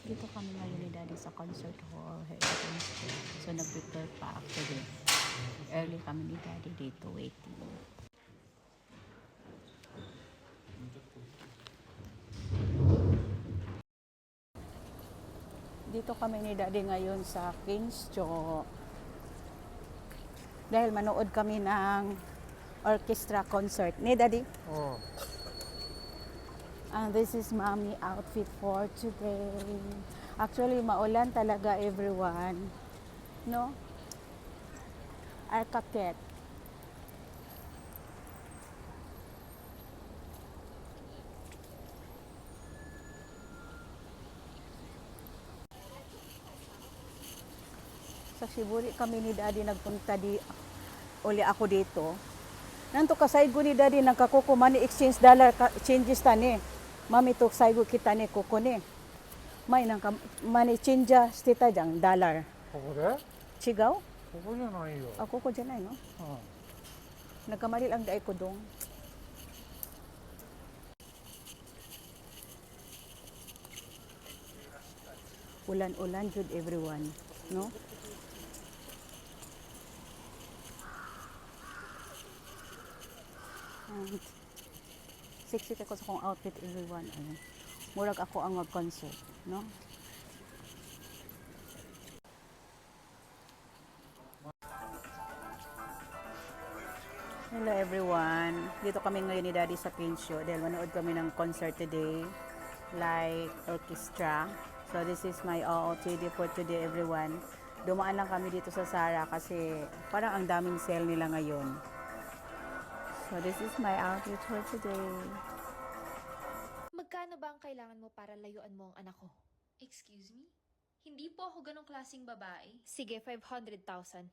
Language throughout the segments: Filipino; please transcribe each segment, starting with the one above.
Dito kami ngayon ni Daddy sa concert hall. So, nag-prepare pa actually. Early kami ni Daddy dito waiting. Dito kami ni Daddy ngayon sa Kingsjo. Dahil manood kami ng orchestra concert. Ni Daddy? Oh. And this is mommy outfit for today. Actually, maulan talaga everyone. No? Arkaket. Sa Siburi kami ni Daddy nagpunta uli ako dito. Nanto kasaygo ni Daddy nagkakuko money exchange dollar changes tani. Mami to saygo kita ni kuko ni. May nang money change stita jang dollar. ここで Chigaw? ここじゃないよ。 Ako ko dyan ay no. うん。 Nagkamali lang daay ko dong. Ulan-ulan jud everyone, no? And sexy ko sa kong outfit everyone. Ayun. Murag ako ang mag-concert, no? Hello everyone. Dito kami ngayon ni Daddy sa Kingsjo dahil manood kami ng concert today. Like orchestra. So this is my OOTD for today everyone. Dumaan lang kami dito sa Zara kasi parang ang daming sale nila ngayon. So this is my outfit for today. Magkano ba ang kailangan mo para layuan mo ang anak ko? Excuse me? Hindi po ako ganong klaseng babae. Sige, 500,000.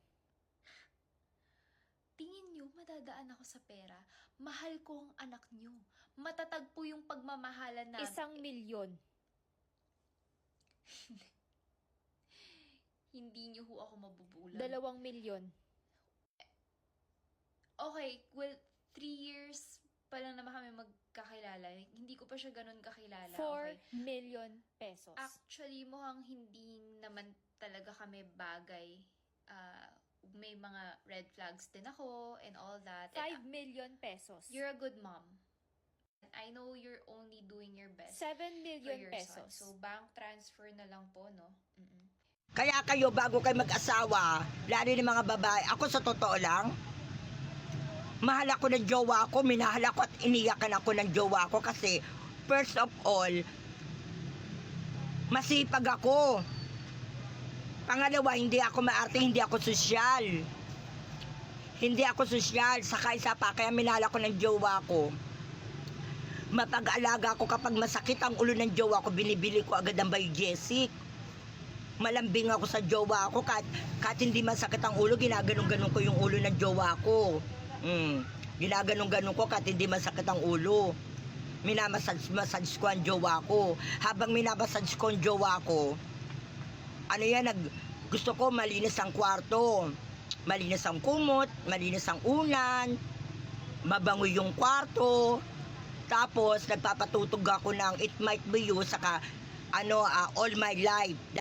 Tingin niyo madadaan ako sa pera? Mahal ko ang anak niyo. Matatag po yung pagmamahalan na... 1,000,000. Hindi niyo ho ako mabubulan. 2,000,000. Okay, well, 3 years pa lang naman kami magkakilala. Hindi ko pa siya ganun kakilala. 4 Okay. million pesos. Actually, mukhang hindi naman talaga kami bagay. May mga red flags din ako and all that. 5 million pesos. You're a good mom. I know you're only doing your best 7 for million your pesos. son. So, bank transfer na lang po, no? Kaya kayo bago kayo mag-asawa, lalo ng mga babae, ako sa totoo lang, mahal ako ng jowa ko, minahal ako at iniyakan ako ng jowa ko kasi first of all, masipag ako. Pangalawa, hindi ako maarte, hindi ako sosyal. Hindi ako sosyal, saka isa pa, kaya minahal ako ng jowa ko. Mapag-alaga ko kapag masakit ang ulo ng jowa ko, binibili ko agad ang Biogesic. Malambing ako sa jowa ko, kahit hindi masakit ang ulo, ginaganon-ganon ko yung ulo ng jowa ko. Ginaganon-ganon ko kahit hindi masakit ang ulo. Minamassage ko ang jowa ko. Habang minamassage ko ang jowa ko, ano yan, gusto ko malinis ang kwarto. Malinis ang kumot, malinis ang unan, mabango yung kwarto. Tapos nagpapatutog ako ng It Might Be You saka All My Life.